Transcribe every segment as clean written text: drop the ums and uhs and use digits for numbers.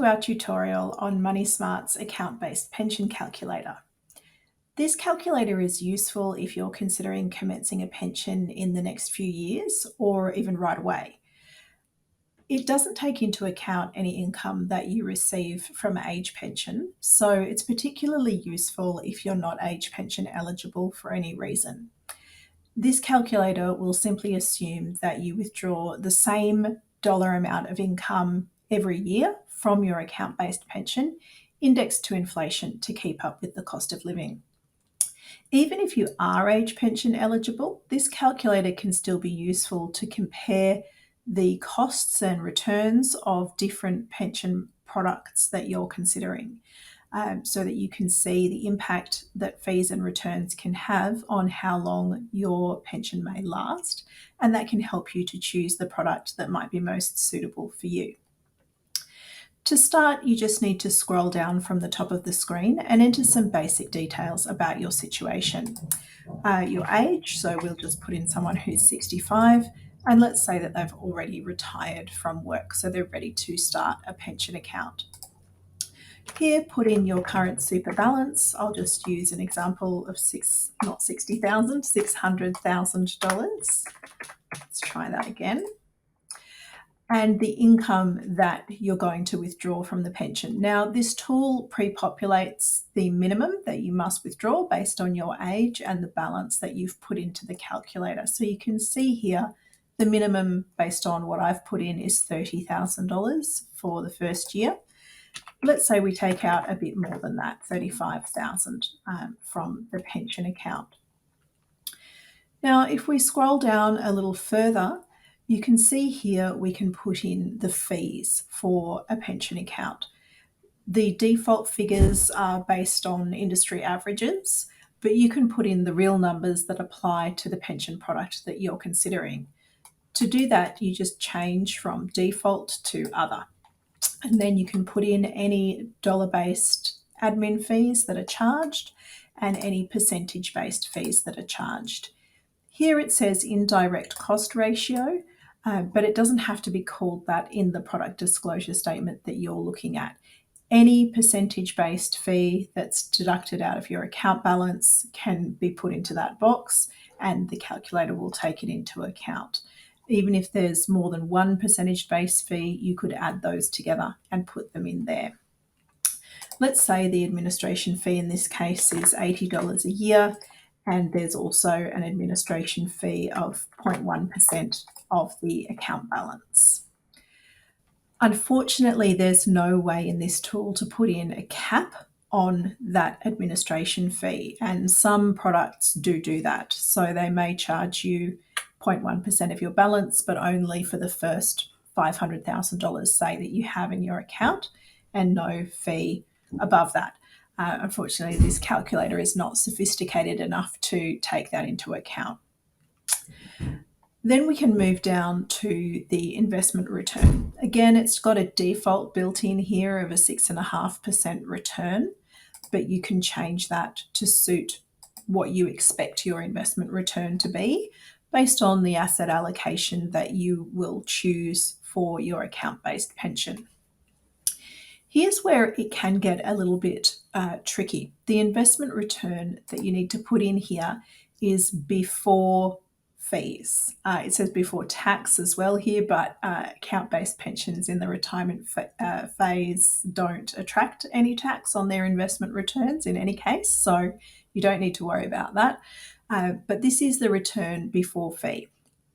to our tutorial on MoneySmart's account-based pension calculator. This calculator is useful if you're considering commencing a pension in the next few years or even right away. It doesn't take into account any income that you receive from age pension, so it's particularly useful if you're not age pension eligible for any reason. This calculator will simply assume that you withdraw the same dollar amount of income every year from your account-based pension, indexed to inflation to keep up with the cost of living. Even if you are age pension eligible, this calculator can still be useful to compare the costs and returns of different pension products that you're considering, so that you can see the impact that fees and returns can have on how long your pension may last, and that can help you to choose the product that might be most suitable for you. To start, you just need to scroll down from the top of the screen and enter some basic details about your situation. Your age, so we'll just put in someone who's 65, and let's say that they've already retired from work, so they're ready to start a pension account. Here, put in your current super balance. I'll just use an example of $600,000. Let's try that again. And the income that you're going to withdraw from the pension. Now, this tool pre-populates the minimum that you must withdraw based on your age and the balance that you've put into the calculator. So you can see here, the minimum based on what I've put in is $30,000 for the first year. Let's say we take out a bit more than that, $35,000 from the pension account. Now, if we scroll down a little further, you can see here we can put in the fees for a pension account. The default figures are based on industry averages, but you can put in the real numbers that apply to the pension product that you're considering. To do that, you just change from default to other, and then you can put in any dollar-based admin fees that are charged and any percentage-based fees that are charged. Here it says indirect cost ratio, but it doesn't have to be called that in the product disclosure statement that you're looking at. Any percentage-based fee that's deducted out of your account balance can be put into that box, and the calculator will take it into account. Even if there's more than one percentage-based fee, you could add those together and put them in there. Let's say the administration fee in this case is $80 a year, and there's also an administration fee of 0.1% of the account balance. Unfortunately, there's no way in this tool to put in a cap on that administration fee, and some products do that. So they may charge you 0.1% of your balance, but only for the first $500,000, say, that you have in your account, and no fee above that. Unfortunately, this calculator is not sophisticated enough to take that into account. Then we can move down to the investment return. Again, it's got a default built in here of a 6.5% return, but you can change that to suit what you expect your investment return to be based on the asset allocation that you will choose for your account-based pension. Here's where it can get a little bit tricky. The investment return that you need to put in here is before fees. It says before tax as well here, but account-based pensions in the retirement phase don't attract any tax on their investment returns in any case, so you don't need to worry about that. But this is the return before fee.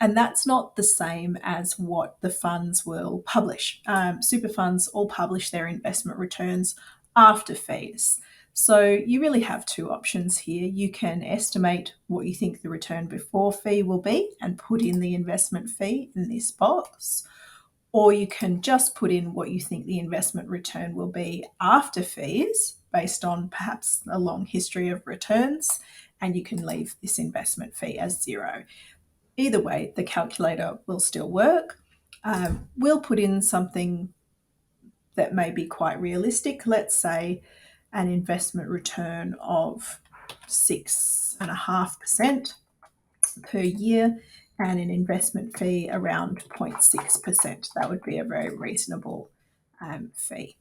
And that's not the same as what the funds will publish. Super funds all publish their investment returns after fees. So you really have two options here. You can estimate what you think the return before fee will be and put in the investment fee in this box, or you can just put in what you think the investment return will be after fees based on perhaps a long history of returns, and you can leave this investment fee as zero. Either way, the calculator will still work. We'll put in something that may be quite realistic. Let's say an investment return of 6.5% per year and an investment fee around 0.6%. That would be a very reasonable fee.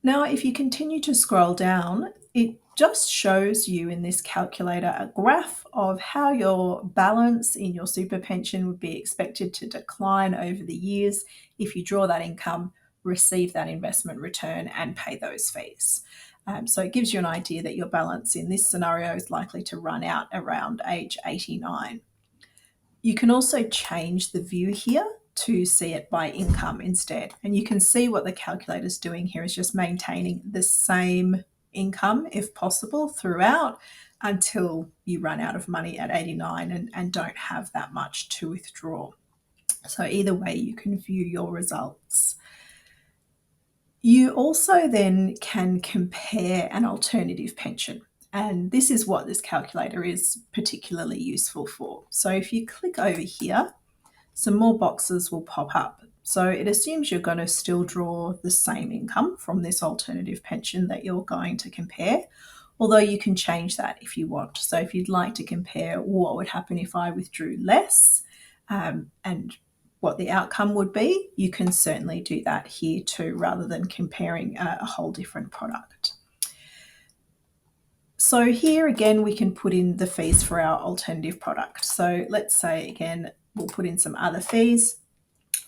Now, if you continue to scroll down, it just shows you in this calculator a graph of how your balance in your super pension would be expected to decline over the years if you draw that income, receive that investment return, and pay those fees. So it gives you an idea that your balance in this scenario is likely to run out around age 89. You can also change the view here to see it by income instead. And you can see what the calculator is doing here is just maintaining the same income, if possible, throughout until you run out of money at 89 and don't have that much to withdraw. So either way, you can view your results. You also then can compare an alternative pension. And this is what this calculator is particularly useful for. So if you click over here, some more boxes will pop up. So it assumes you're going to still draw the same income from this alternative pension that you're going to compare, although you can change that if you want. So if you'd like to compare what would happen if I withdrew less and what the outcome would be, you can certainly do that here too, rather than comparing a whole different product. So here again, we can put in the fees for our alternative product. So let's say again, we'll put in some other fees.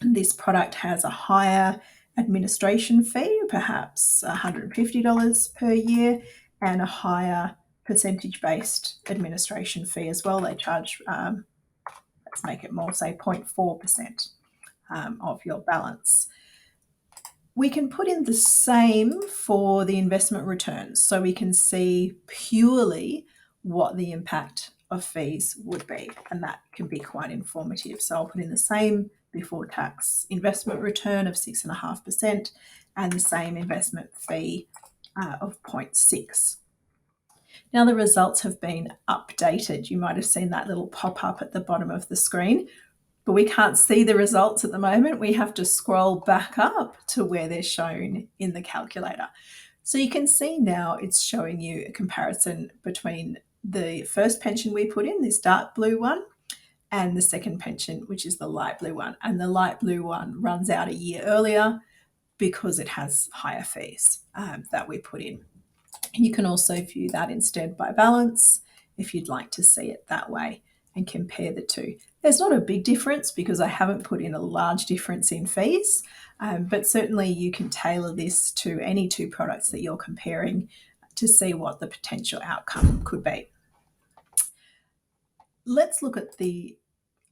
This product has a higher administration fee, perhaps $150 per year, and a higher percentage-based administration fee as well. They charge, let's make it more, say 0.4% of your balance. We can put in the same for the investment returns, so we can see purely what the impact of fees would be, and that can be quite informative. So I'll put in the same before tax investment return of 6.5% and the same investment fee of 0.6. Now the results have been updated. You might have seen that little pop up at the bottom of the screen, but we can't see the results at the moment. We have to scroll back up to where they're shown in the calculator. So you can see now it's showing you a comparison between the first pension we put in, this dark blue one, and the second pension, which is the light blue one. And the light blue one runs out a year earlier because it has higher fees that we put in. You can also view that instead by balance if you'd like to see it that way and compare the two. There's not a big difference because I haven't put in a large difference in fees, but certainly you can tailor this to any two products that you're comparing to see what the potential outcome could be. Let's look at the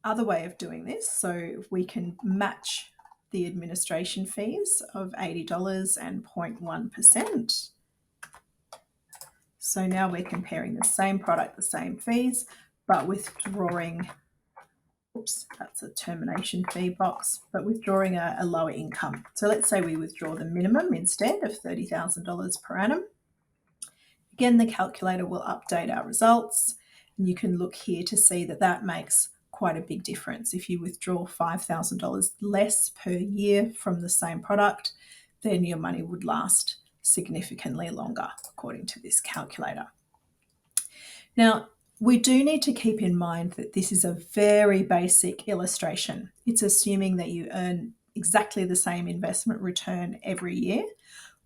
other way of doing this. So we can match the administration fees of $80 and 0.1%. So now we're comparing the same product, the same fees, but withdrawing, oops, that's a termination fee box, but withdrawing a lower income. So let's say we withdraw the minimum instead of $30,000 per annum. Again, the calculator will update our results, and you can look here to see that that makes quite a big difference. If you withdraw $5,000 less per year from the same product, then your money would last significantly longer, according to this calculator. Now, we do need to keep in mind that this is a very basic illustration. It's assuming that you earn exactly the same investment return every year,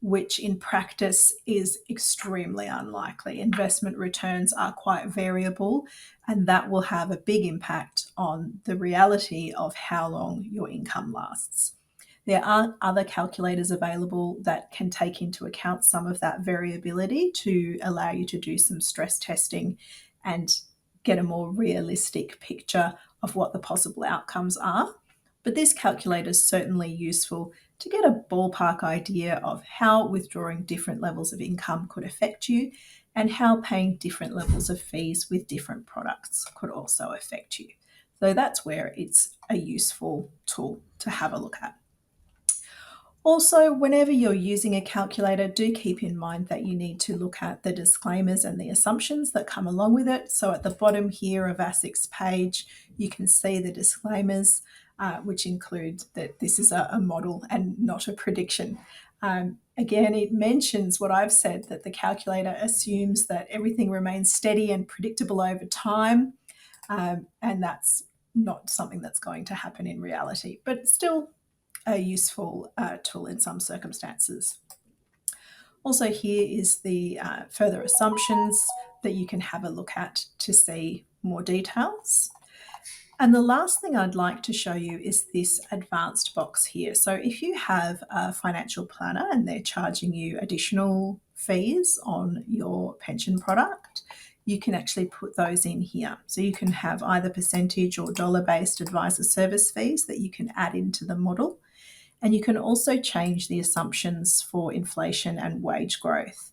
which in practice is extremely unlikely. Investment returns are quite variable, and that will have a big impact on the reality of how long your income lasts. There are other calculators available that can take into account some of that variability to allow you to do some stress testing and get a more realistic picture of what the possible outcomes are. But this calculator is certainly useful to get a ballpark idea of how withdrawing different levels of income could affect you and how paying different levels of fees with different products could also affect you. So that's where it's a useful tool to have a look at. Also, whenever you're using a calculator, do keep in mind that you need to look at the disclaimers and the assumptions that come along with it. So at the bottom here of ASIC's page, you can see the disclaimers, which include that this is a model and not a prediction. Again, it mentions what I've said, that the calculator assumes that everything remains steady and predictable over time, and that's not something that's going to happen in reality, but still a useful tool in some circumstances. Also, here is the further assumptions that you can have a look at to see more details. And the last thing I'd like to show you is this advanced box here. So if you have a financial planner and they're charging you additional fees on your pension product, you can actually put those in here. So you can have either percentage or dollar-based advisor service fees that you can add into the model. And you can also change the assumptions for inflation and wage growth.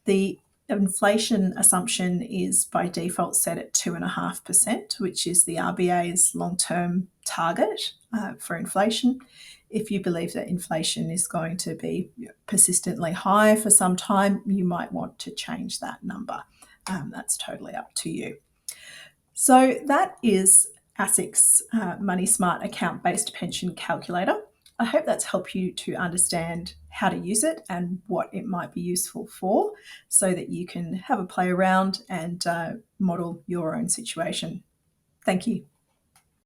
The inflation assumption is by default set at 2.5%, which is the RBA's long-term target for inflation. If you believe that inflation is going to be persistently high for some time, you might want to change that number. That's totally up to you. So that is ASIC's Money Smart account-based pension calculator. I hope that's helped you to understand how to use it and what it might be useful for, so that you can have a play around and model your own situation. Thank you.